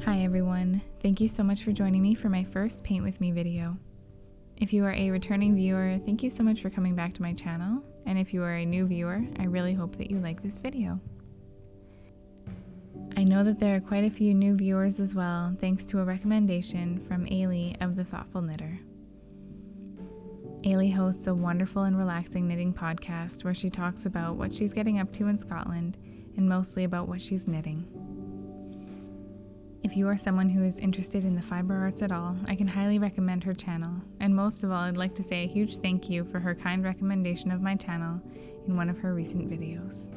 Hi everyone, thank you so much for joining me for my first Paint With Me video. If you are a returning viewer, thank you so much for coming back to my channel, and if you are a new viewer, I really hope that you like this video. I know that there are quite a few new viewers as well, thanks to a recommendation from Ailey of The Thoughtful Knitter. Ailey hosts a wonderful and relaxing knitting podcast where she talks about what she's getting up to in Scotland and mostly about what she's knitting. If you are someone who is interested in the fiber arts at all, I can highly recommend her channel, and most of all, I'd like to say a huge thank you for her kind recommendation of my channel in one of her recent videos.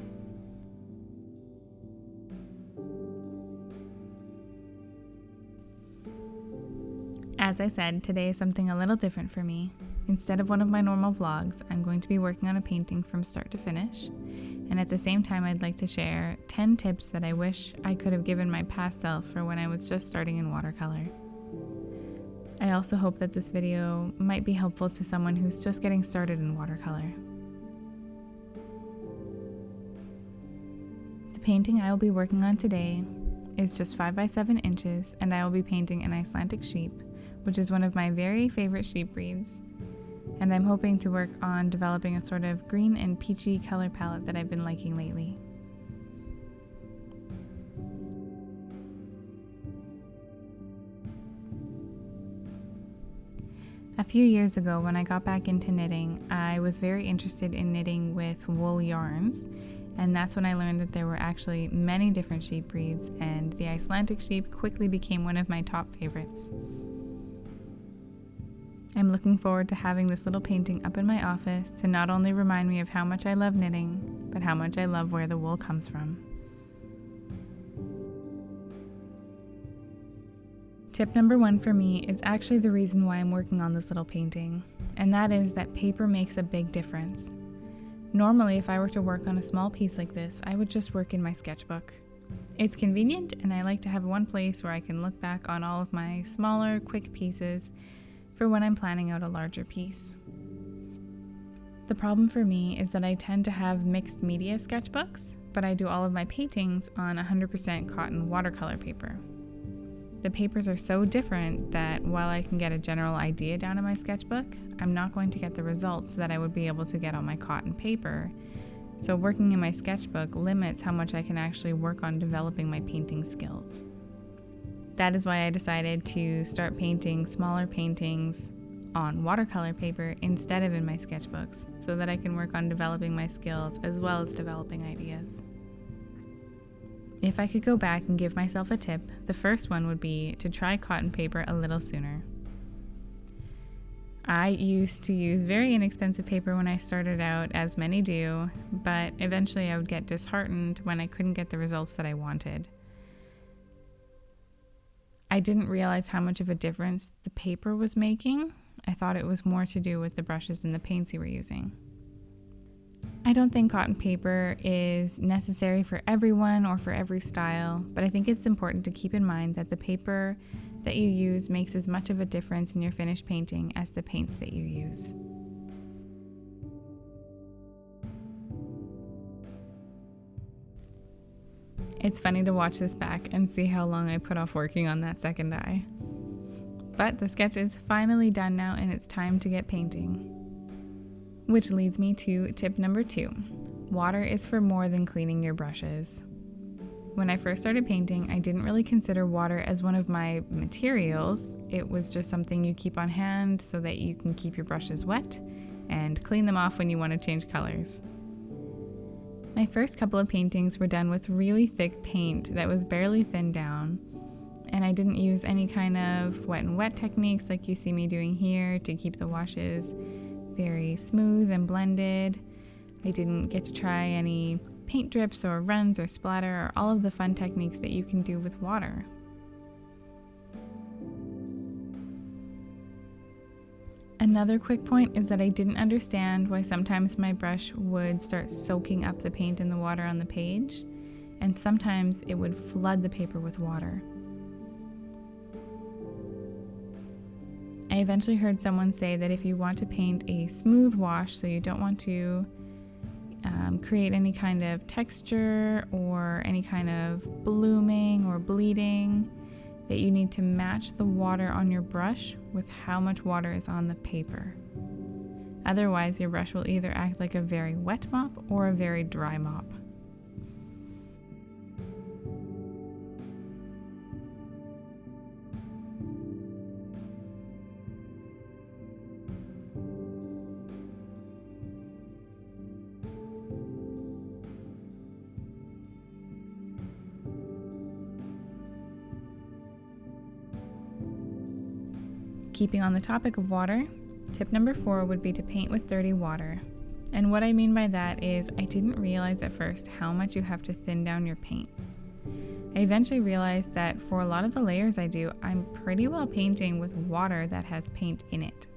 As I said, today is something a little different for me. Instead of one of my normal vlogs, I'm going to be working on a painting from start to finish, and at the same time I'd like to share 10 tips that I wish I could have given my past self for when I was just starting in watercolor. I also hope that this video might be helpful to someone who's just getting started in watercolor. The painting I will be working on today is just 5 by 7 inches, and I will be painting an Icelandic sheep, which is one of my very favorite sheep breeds. And I'm hoping to work on developing a sort of green and peachy color palette that I've been liking lately. A few years ago, when I got back into knitting, I was very interested in knitting with wool yarns, and that's when I learned that there were actually many different sheep breeds, and the Icelandic sheep quickly became one of my top favorites. I'm looking forward to having this little painting up in my office to not only remind me of how much I love knitting, but how much I love where the wool comes from. Tip number 1 for me is actually the reason why I'm working on this little painting, and that is that paper makes a big difference. Normally, if I were to work on a small piece like this, I would just work in my sketchbook. It's convenient, and I like to have one place where I can look back on all of my smaller, quick pieces for when I'm planning out a larger piece. The problem for me is that I tend to have mixed media sketchbooks, but I do all of my paintings on 100% cotton watercolor paper. The papers are so different that while I can get a general idea down in my sketchbook, I'm not going to get the results that I would be able to get on my cotton paper. So working in my sketchbook limits how much I can actually work on developing my painting skills. That is why I decided to start painting smaller paintings on watercolor paper instead of in my sketchbooks, so that I can work on developing my skills as well as developing ideas. If I could go back and give myself a tip, the first one would be to try cotton paper a little sooner. I used to use very inexpensive paper when I started out, as many do, but eventually I would get disheartened when I couldn't get the results that I wanted. I didn't realize how much of a difference the paper was making. I thought it was more to do with the brushes and the paints you were using. I don't think cotton paper is necessary for everyone or for every style, but I think it's important to keep in mind that the paper that you use makes as much of a difference in your finished painting as the paints that you use. It's funny to watch this back and see how long I put off working on that second eye. But the sketch is finally done now, and it's time to get painting. Which leads me to tip number 2. Water is for more than cleaning your brushes. When I first started painting, I didn't really consider water as one of my materials. It was just something you keep on hand so that you can keep your brushes wet and clean them off when you want to change colors. My first couple of paintings were done with really thick paint that was barely thinned down, and I didn't use any kind of wet and wet techniques like you see me doing here to keep the washes very smooth and blended. I didn't get to try any paint drips or runs or splatter or all of the fun techniques that you can do with water. Another quick point is that I didn't understand why sometimes my brush would start soaking up the paint in the water on the page, and sometimes it would flood the paper with water. I eventually heard someone say that if you want to paint a smooth wash, so you don't want to create any kind of texture or any kind of blooming or bleeding, that you need to match the water on your brush with how much water is on the paper. Otherwise, your brush will either act like a very wet mop or a very dry mop. Keeping on the topic of water, tip number 4 would be to paint with dirty water. And what I mean by that is I didn't realize at first how much you have to thin down your paints. I eventually realized that for a lot of the layers I do, I'm pretty well painting with water that has paint in it.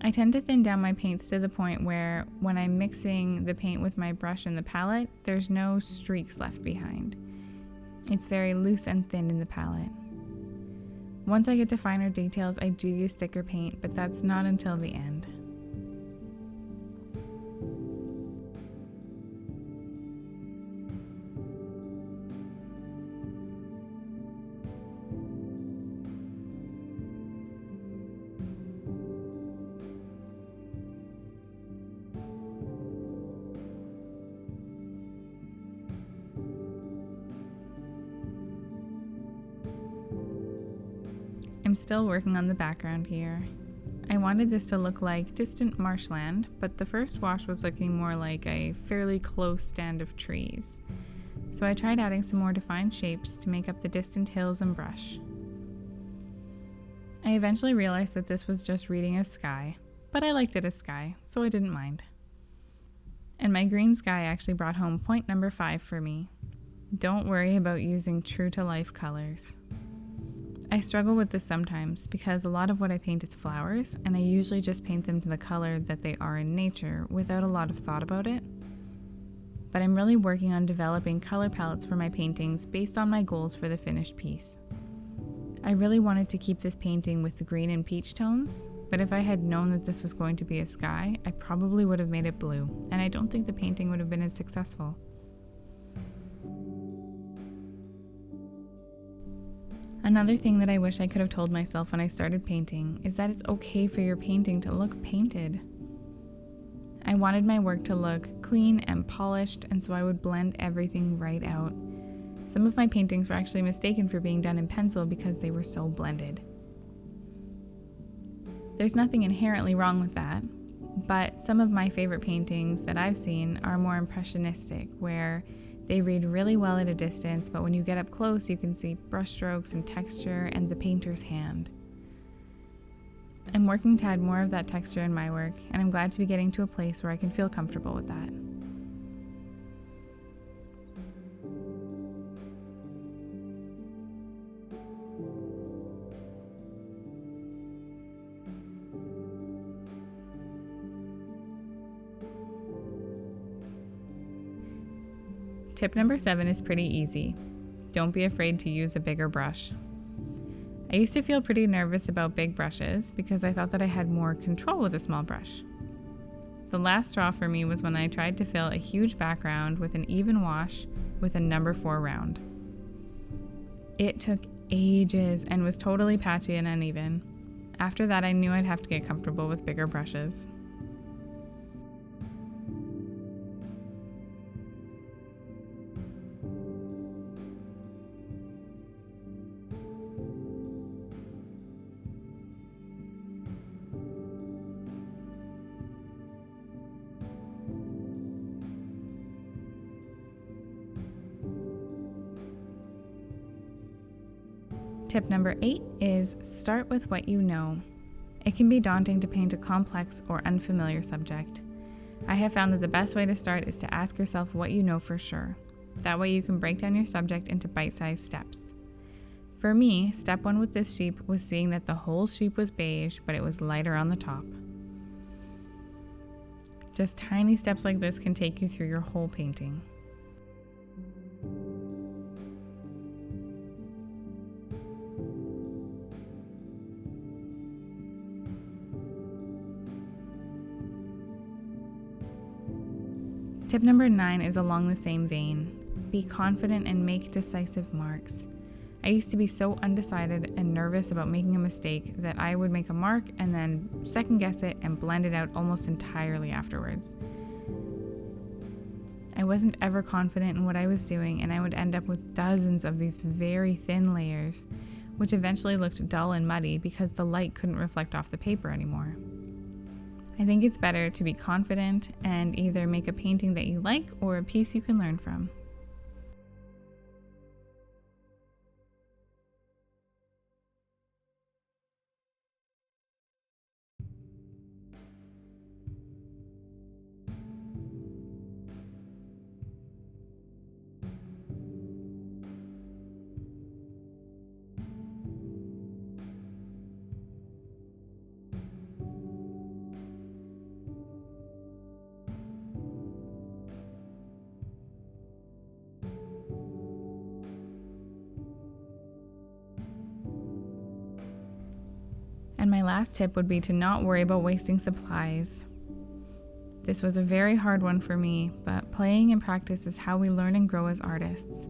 I tend to thin down my paints to the point where when I'm mixing the paint with my brush and the palette, there's no streaks left behind. It's very loose and thin in the palette. Once I get to finer details, I do use thicker paint, but that's not until the end. I'm still working on the background here. I wanted this to look like distant marshland, but the first wash was looking more like a fairly close stand of trees. So I tried adding some more defined shapes to make up the distant hills and brush. I eventually realized that this was just reading as sky, but I liked it as sky, so I didn't mind. And my green sky actually brought home point number 5 for me. Don't worry about using true-to-life colors. I struggle with this sometimes because a lot of what I paint is flowers, and I usually just paint them to the color that they are in nature without a lot of thought about it. But I'm really working on developing color palettes for my paintings based on my goals for the finished piece. I really wanted to keep this painting with the green and peach tones, but if I had known that this was going to be a sky, I probably would have made it blue, and I don't think the painting would have been as successful. Another thing that I wish I could have told myself when I started painting is that it's okay for your painting to look painted. I wanted my work to look clean and polished, and so I would blend everything right out. Some of my paintings were actually mistaken for being done in pencil because they were so blended. There's nothing inherently wrong with that, but some of my favorite paintings that I've seen are more impressionistic, where they read really well at a distance, but when you get up close, you can see brushstrokes and texture and the painter's hand. I'm working to add more of that texture in my work, and I'm glad to be getting to a place where I can feel comfortable with that. Tip number 7 is pretty easy. Don't be afraid to use a bigger brush. I used to feel pretty nervous about big brushes because I thought that I had more control with a small brush. The last straw for me was when I tried to fill a huge background with an even wash with a number 4 round. It took ages and was totally patchy and uneven. After that, I knew I'd have to get comfortable with bigger brushes. Tip number 8 is start with what you know. It can be daunting to paint a complex or unfamiliar subject. I have found that the best way to start is to ask yourself what you know for sure. That way you can break down your subject into bite-sized steps. For me, step 1 with this sheep was seeing that the whole sheep was beige, but it was lighter on the top. Just tiny steps like this can take you through your whole painting. Tip number 9 is along the same vein. Be confident and make decisive marks. I used to be so undecided and nervous about making a mistake that I would make a mark and then second guess it and blend it out almost entirely afterwards. I wasn't ever confident in what I was doing, and I would end up with dozens of these very thin layers, which eventually looked dull and muddy because the light couldn't reflect off the paper anymore. I think it's better to be confident and either make a painting that you like or a piece you can learn from. And my last tip would be to not worry about wasting supplies. This was a very hard one for me, but playing and practice is how we learn and grow as artists.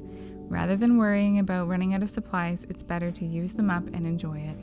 Rather than worrying about running out of supplies, it's better to use them up and enjoy it.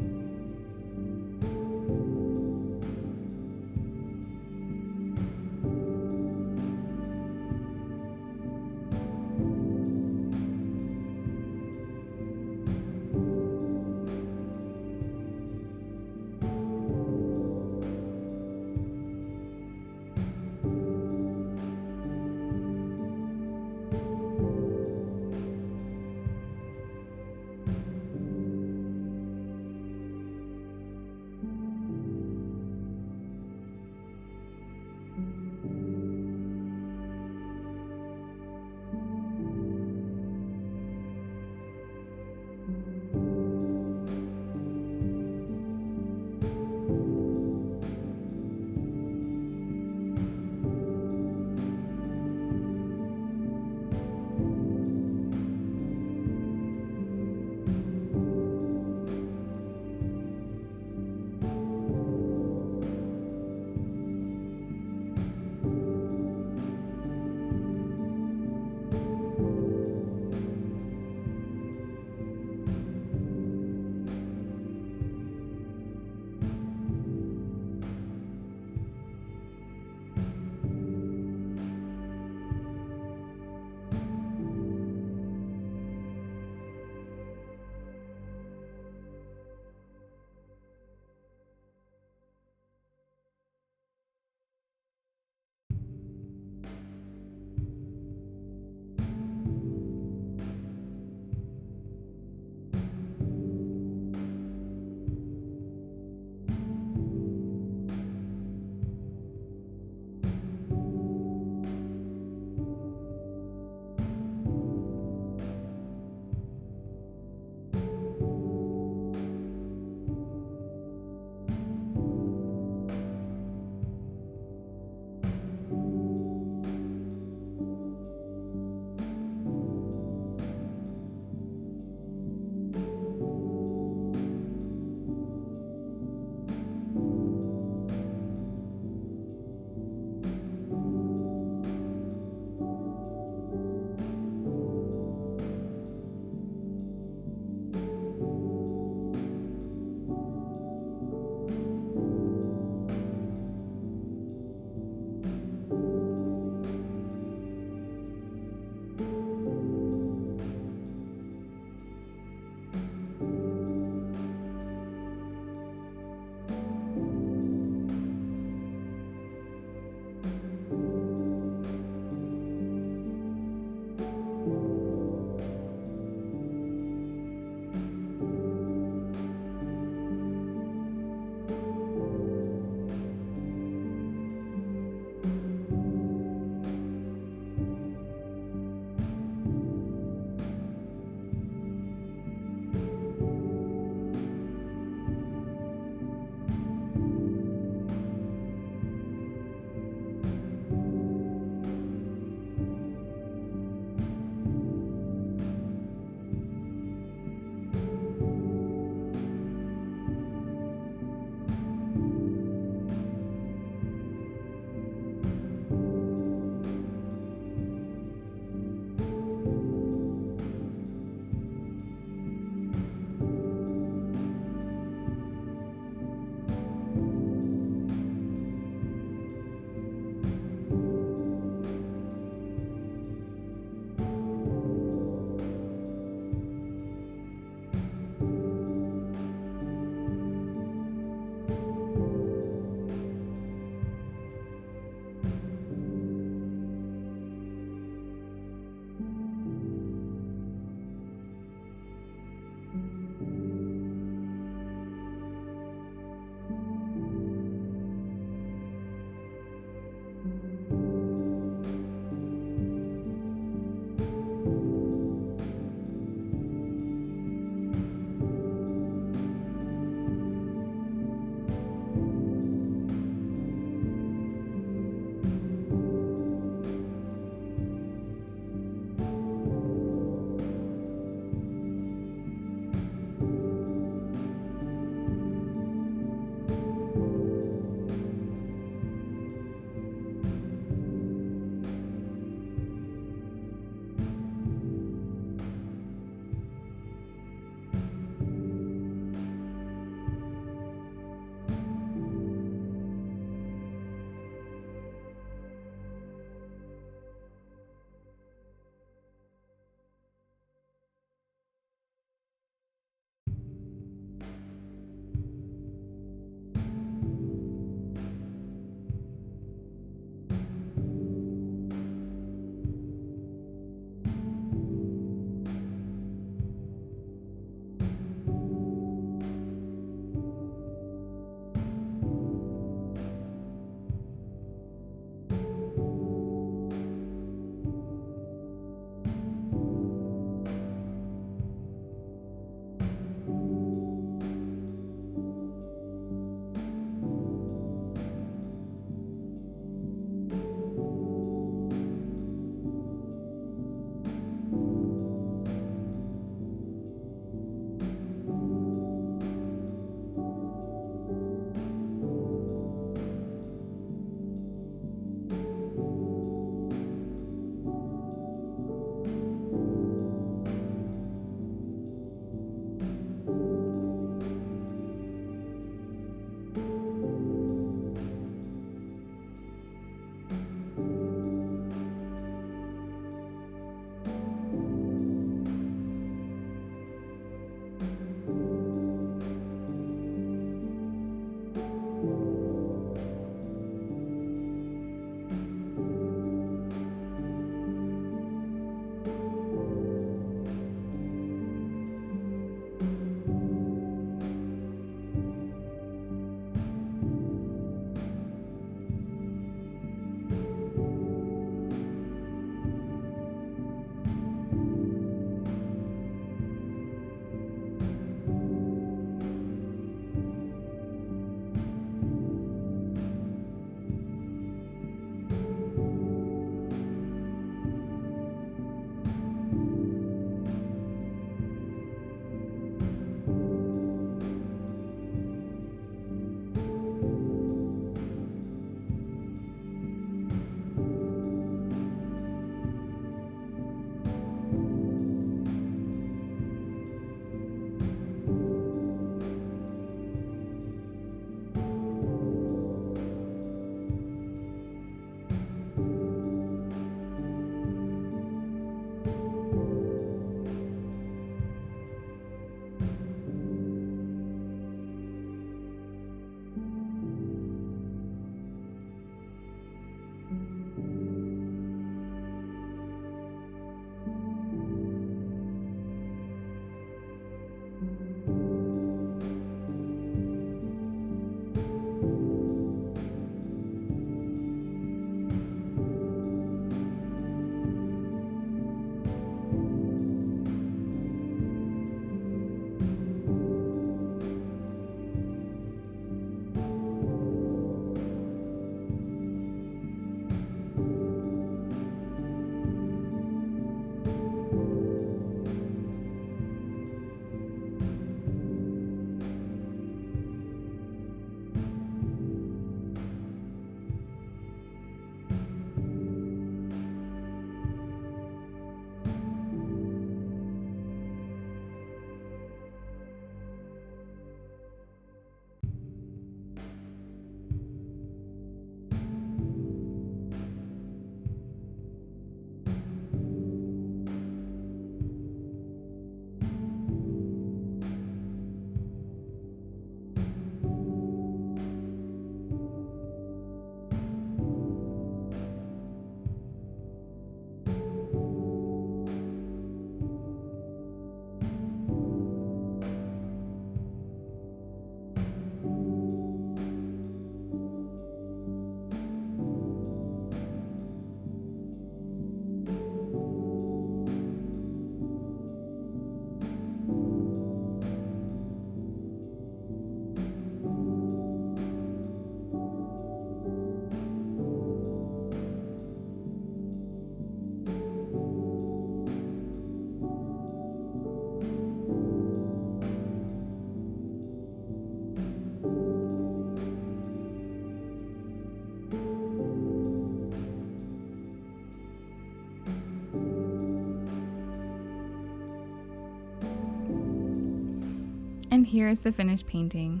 And here is the finished painting.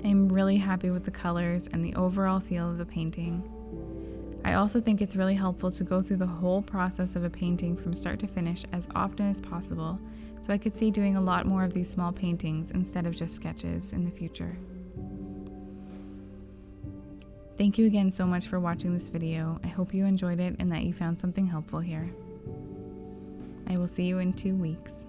I'm really happy with the colors and the overall feel of the painting. I also think it's really helpful to go through the whole process of a painting from start to finish as often as possible, so I could see doing a lot more of these small paintings instead of just sketches in the future. Thank you again so much for watching this video. I hope you enjoyed it and that you found something helpful here. I will see you in 2 weeks.